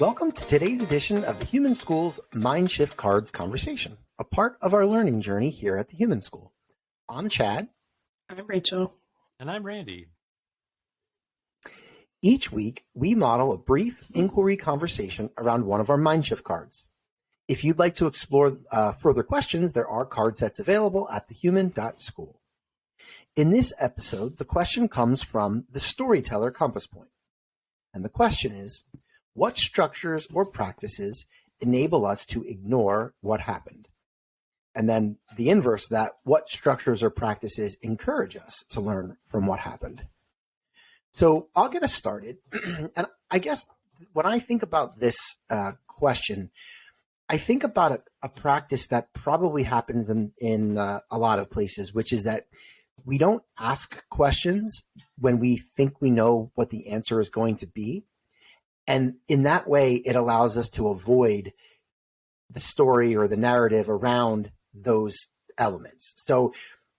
Welcome to today's edition of the Human School's Mindshift Cards Conversation, a part of our learning journey here at the Human School. I'm Chad. I'm Rachel. And I'm Randy. Each week, we model a brief inquiry conversation around one of our Mindshift cards. If you'd like to explore further questions, there are card sets available at thehuman.school. In this episode, the question comes from the Storyteller Compass Point. And the question is, what structures or practices enable us to ignore what happened? And then the inverse of that, what structures or practices encourage us to learn from what happened? So I'll get us started. And I guess when I think about this question, I think about a practice that probably happens in a lot of places, which is that we don't ask questions when we think we know what the answer is going to be. And in that way, it allows us to avoid the story or the narrative around those elements. So,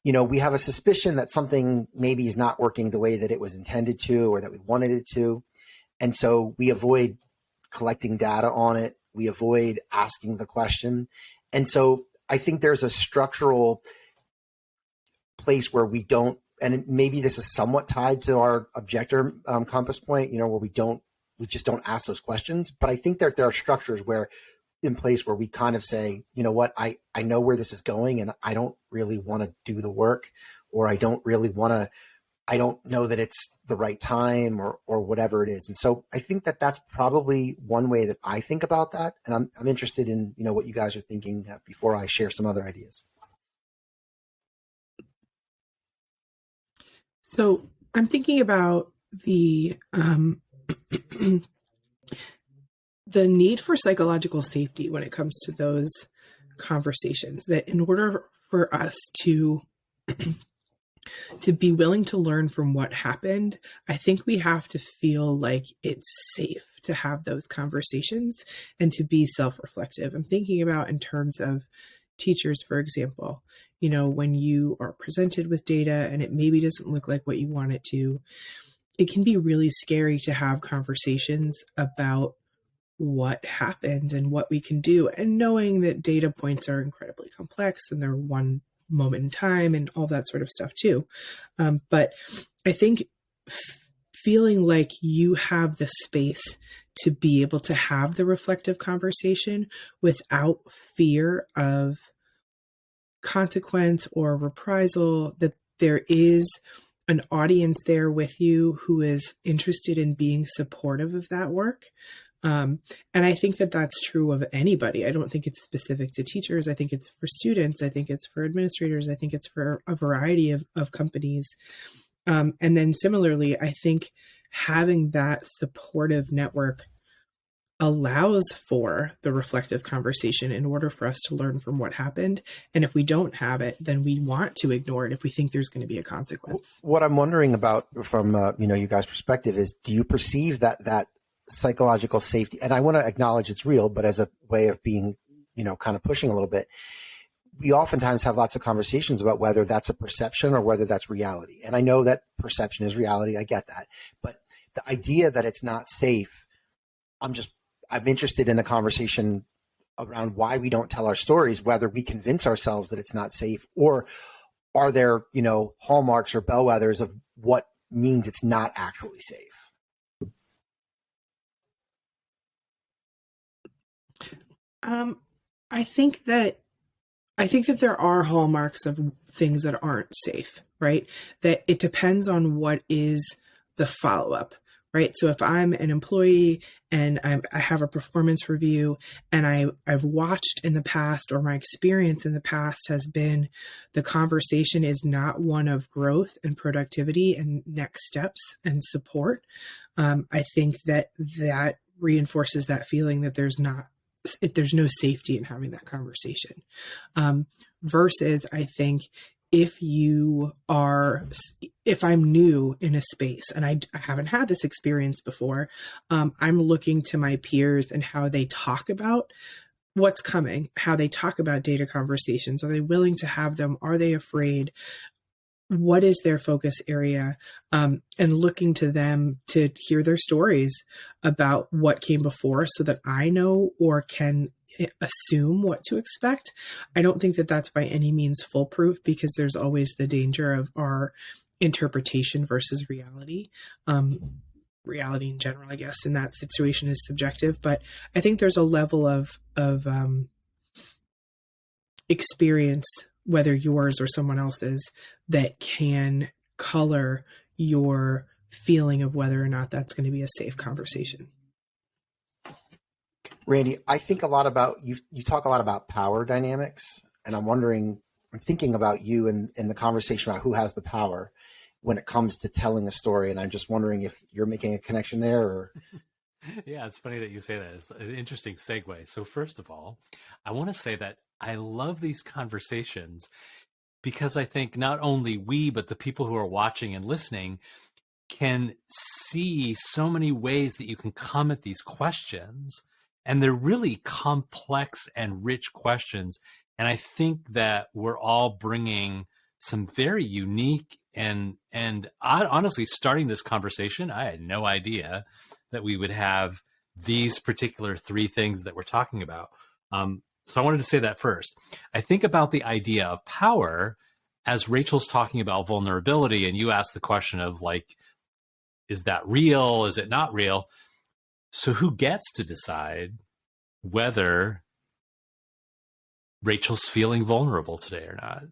we have a suspicion that something maybe is not working the way that it was intended to or that we wanted it to. And so we avoid collecting data on it. We avoid asking the question. And so I think there's a structural place where we don't, and maybe this is somewhat tied to our objector compass point, where we just don't ask those questions. But I think that there are structures in place where we kind of say, you know what, I know where this is going and I don't really want to do the work, or I don't know that it's the right time or whatever it is. And so I think that that's probably one way that I think about that. And I'm interested in, what you guys are thinking before I share some other ideas. So I'm thinking about the the need for psychological safety when it comes to those conversations, that in order for us to be willing to learn from what happened, I think we have to feel like it's safe to have those conversations and to be self-reflective. I'm thinking about in terms of teachers, for example, when you are presented with data and it maybe doesn't look like what you want it to, it can be really scary to have conversations about what happened and what we can do. And knowing that data points are incredibly complex and they're one moment in time and all that sort of stuff too. But I think feeling like you have the space to be able to have the reflective conversation without fear of consequence or reprisal, that there is an audience there with you who is interested in being supportive of that work. And I think that that's true of anybody. I don't think it's specific to teachers. I think it's for students. I think it's for administrators. I think it's for a variety of companies. And then similarly, I think having that supportive network allows for the reflective conversation in order for us to learn from what happened. And if we don't have it, then we want to ignore it if we think there's going to be a consequence. What I'm wondering about from, you guys' perspective is, do you perceive that psychological safety? And I want to acknowledge it's real, but as a way of being, kind of pushing a little bit, we oftentimes have lots of conversations about whether that's a perception or whether that's reality. And I know that perception is reality. I get that. But the idea that it's not safe, I'm interested in a conversation around why we don't tell our stories, whether we convince ourselves that it's not safe, or are there, hallmarks or bellwethers of what means it's not actually safe? I think that there are hallmarks of things that aren't safe, right? That it depends on what is the follow-up, right? So if I'm an employee and I have a performance review and I've watched in the past, or my experience in the past has been the conversation is not one of growth and productivity and next steps and support, I think that reinforces that feeling that there's no safety in having that conversation. Versus, I think, if I'm new in a space and I haven't had this experience before, I'm looking to my peers and how they talk about what's coming, how they talk about data conversations. Are they willing to have them? Are they afraid? what is their focus area, and looking to them to hear their stories about what came before so that I know or can assume what to expect. I don't think that that's by any means foolproof, because there's always the danger of our interpretation versus reality. Reality in general, I guess, in that situation is subjective, but I think there's a level of experience, whether yours or someone else's, that can color your feeling of whether or not that's going to be a safe conversation. Randy, I think a lot about you talk a lot about power dynamics, and I'm thinking about you in the conversation about who has the power when it comes to telling a story. And I'm just wondering if you're making a connection there or. Yeah, it's funny that you say that. It's an interesting segue. So first of all, I want to say that I love these conversations because I think not only we, but the people who are watching and listening can see so many ways that you can come at these questions. And they're really complex and rich questions. And I think that we're all bringing some very unique and honestly, starting this conversation, I had no idea that we would have these particular three things that we're talking about. So I wanted to say that first. I think about the idea of power as Rachel's talking about vulnerability, and you asked the question of like, is that real? Is it not real? So who gets to decide whether Rachel's feeling vulnerable today or not?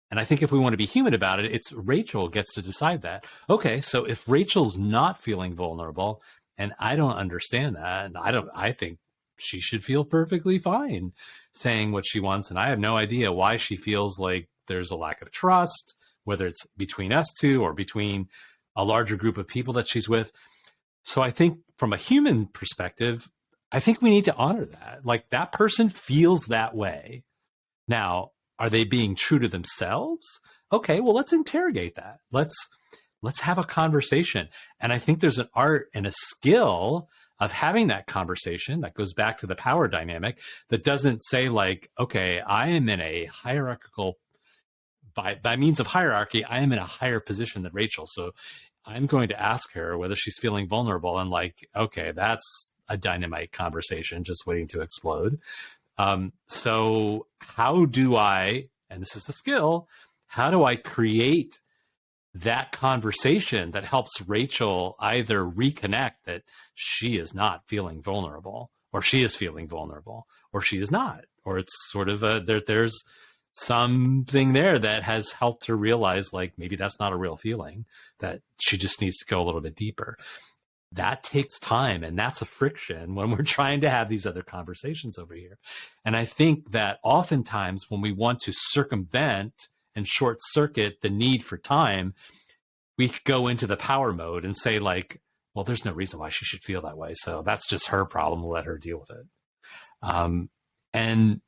And I think if we want to be human about it, it's Rachel gets to decide that. Okay, so if Rachel's not feeling vulnerable, and I don't understand that, and I think she should feel perfectly fine saying what she wants, and I have no idea why she feels like there's a lack of trust, whether it's between us two or between a larger group of people that she's with. So I think from a human perspective, I think we need to honor that. Like, that person feels that way. Now, are they being true to themselves? Okay, well, let's interrogate that. Let's have a conversation. And I think there's an art and a skill of having that conversation that goes back to the power dynamic, that doesn't say like, okay, I am in a hierarchical, by means of hierarchy, I am in a higher position than Rachel. So I'm going to ask her whether she's feeling vulnerable, and like, okay, that's a dynamite conversation just waiting to explode. So how do I, and this is a skill, how do I create that conversation that helps Rachel either reconnect that she is not feeling vulnerable, or she is feeling vulnerable, or she is not, or it's sort of there's something there that has helped her realize like maybe that's not a real feeling, that she just needs to go a little bit deeper. That takes time, and that's a friction when we're trying to have these other conversations over here. And I think that oftentimes when we want to circumvent and short circuit the need for time, we go into the power mode and say like, well, there's no reason why she should feel that way, so that's just her problem, we'll let her deal with it. And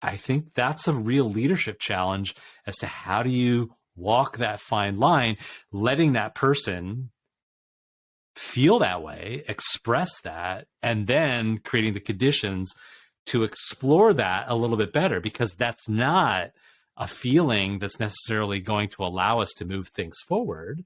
I think that's a real leadership challenge as to how do you walk that fine line, letting that person feel that way, express that, and then creating the conditions to explore that a little bit better, because that's not a feeling that's necessarily going to allow us to move things forward.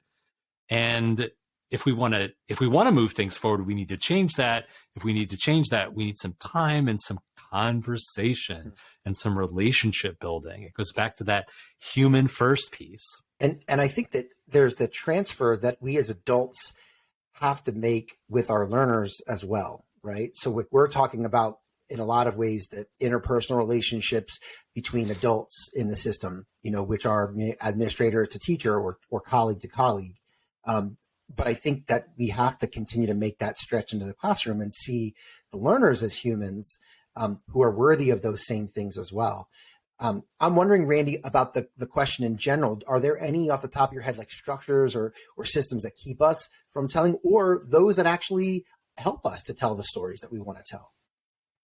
And if we want to move things forward, we need to change that. If we need to change that, we need some time and some conversation and some relationship building. It goes back to that human first piece. And I think that there's the transfer that we as adults have to make with our learners as well, right? So what we're talking about in a lot of ways, that interpersonal relationships between adults in the system, which are administrator to teacher or colleague to colleague. But I think that we have to continue to make that stretch into the classroom and see the learners as humans who are worthy of those same things as well. I'm wondering, Randy, about the question in general. Are there any off the top of your head, like structures or systems that keep us from telling, or those that actually help us to tell the stories that we want to tell?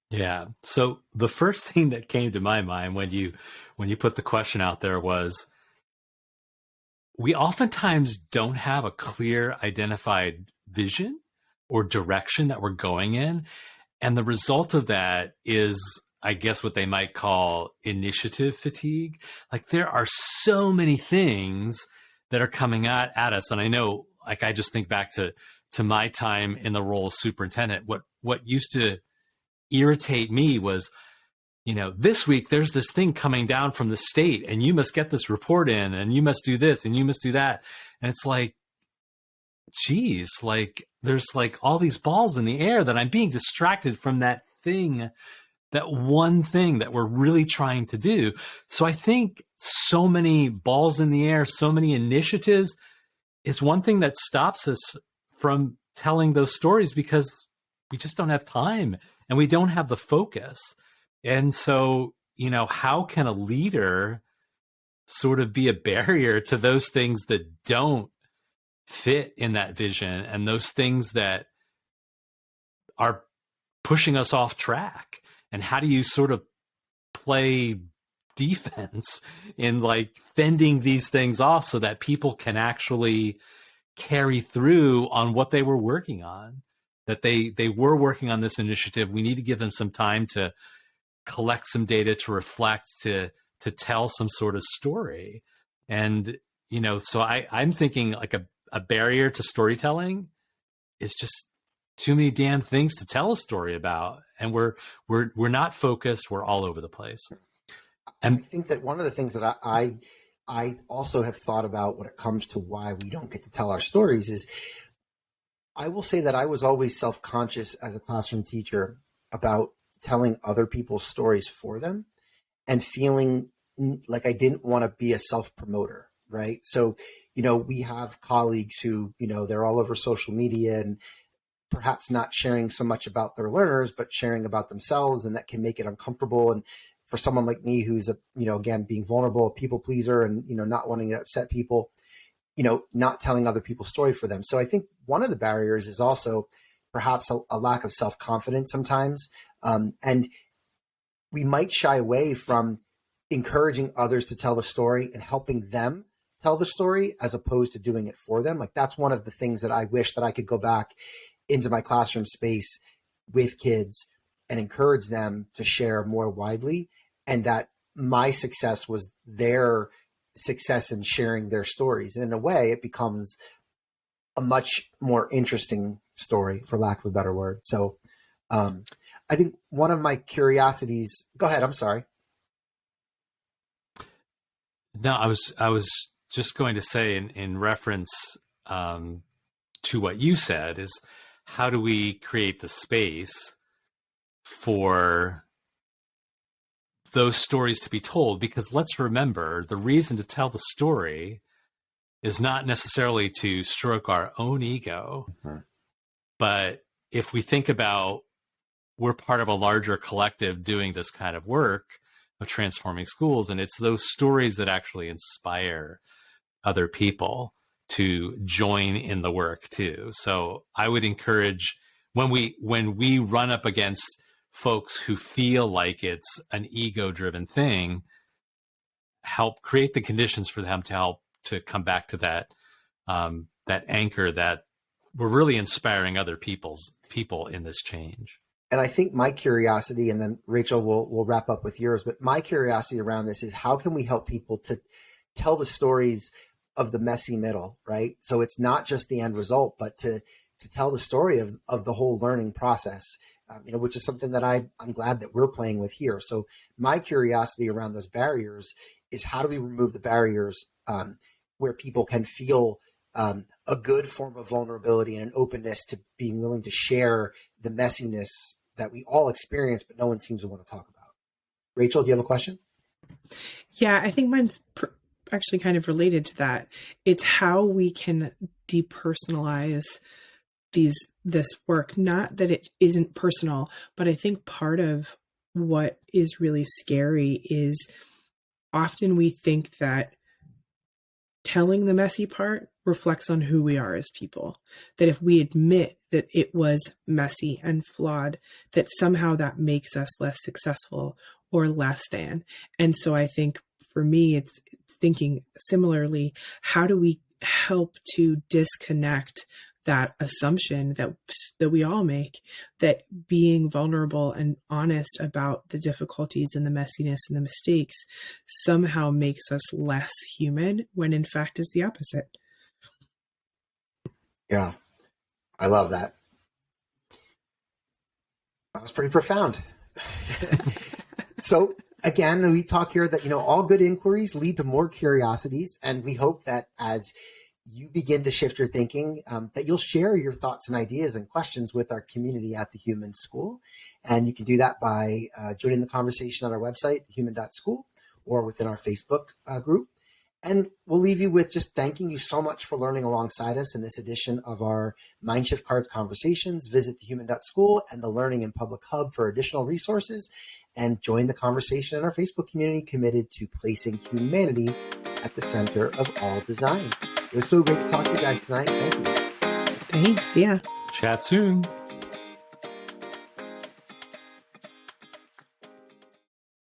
Yeah. So the first thing that came to my mind when you put the question out there was, we oftentimes don't have a clear identified vision or direction that we're going in. And the result of that is I guess what they might call initiative fatigue. Like there are so many things that are coming at us. And I know, like, I just think back to my time in the role of superintendent. What used to irritate me was, this week there's this thing coming down from the state and you must get this report in and you must do this and you must do that. And it's like, geez, like there's like all these balls in the air that I'm being distracted from that thing, that one thing that we're really trying to do. So I think so many balls in the air, so many initiatives is one thing that stops us from telling those stories because we just don't have time and we don't have the focus. And so, how can a leader sort of be a barrier to those things that don't fit in that vision and those things that are pushing us off track? And how do you sort of play defense in like fending these things off so that people can actually carry through on what they were working on, that they were working on this initiative? We need to give them some time to collect some data, to reflect, to tell some sort of story. And, so I'm thinking like a barrier to storytelling is just too many damn things to tell a story about. And we're not focused. We're all over the place. And I think that one of the things that I also have thought about when it comes to why we don't get to tell our stories is, I will say that I was always self-conscious as a classroom teacher about telling other people's stories for them and feeling like I didn't want to be a self-promoter, right? So, we have colleagues who, they're all over social media and perhaps not sharing so much about their learners, but sharing about themselves, and that can make it uncomfortable. And for someone like me, who's again, being vulnerable, a people pleaser, and, not wanting to upset people, not telling other people's story for them. So I think one of the barriers is also perhaps a lack of self-confidence sometimes. And we might shy away from encouraging others to tell the story and helping them tell the story as opposed to doing it for them. Like that's one of the things that I wish that I could go back into my classroom space with kids and encourage them to share more widely, and that my success was their success in sharing their stories. And in a way, it becomes a much more interesting story, for lack of a better word. So I think one of my curiosities, go ahead, I'm sorry. No, I was just going to say in reference to what you said is, how do we create the space for those stories to be told? Because let's remember, the reason to tell the story is not necessarily to stroke our own ego, but if we think about, we're part of a larger collective doing this kind of work of transforming schools, and it's those stories that actually inspire other people to join in the work too. So I would encourage, when we run up against folks who feel like it's an ego-driven thing, help create the conditions for them to help to come back to that that anchor that we're really inspiring other people in this change. And I think my curiosity, and then Rachel will wrap up with yours, but my curiosity around this is, how can we help people to tell the stories of the messy middle, right? So it's not just the end result, but to tell the story of the whole learning process, which is something that I'm glad that we're playing with here. So my curiosity around those barriers is, how do we remove the barriers where people can feel a good form of vulnerability and an openness to being willing to share the messiness that we all experience, but no one seems to want to talk about. Rachel, do you have a question? Yeah, I think mine's actually kind of related to that. It's how we can depersonalize this work. Not that it isn't personal, but I think part of what is really scary is often we think that telling the messy part reflects on who we are as people. That if we admit that it was messy and flawed, that somehow that makes us less successful or less than. And so I think for me, it's thinking similarly, how do we help to disconnect that assumption that we all make, that being vulnerable and honest about the difficulties and the messiness and the mistakes somehow makes us less human, when in fact is the opposite. Yeah, I love that. That was pretty profound. So again, we talk here that, all good inquiries lead to more curiosities. And we hope that as you begin to shift your thinking, that you'll share your thoughts and ideas and questions with our community at the Human School. And you can do that by joining the conversation on our website, thehuman.school, or within our Facebook group. And we'll leave you with just thanking you so much for learning alongside us in this edition of our Mindshift Cards Conversations. Visit thehuman.school and the Learning in Public Hub for additional resources, and join the conversation in our Facebook community committed to placing humanity at the center of all design. It was so great to talk to you guys tonight. Thank you. Thanks. Yeah. Chat soon.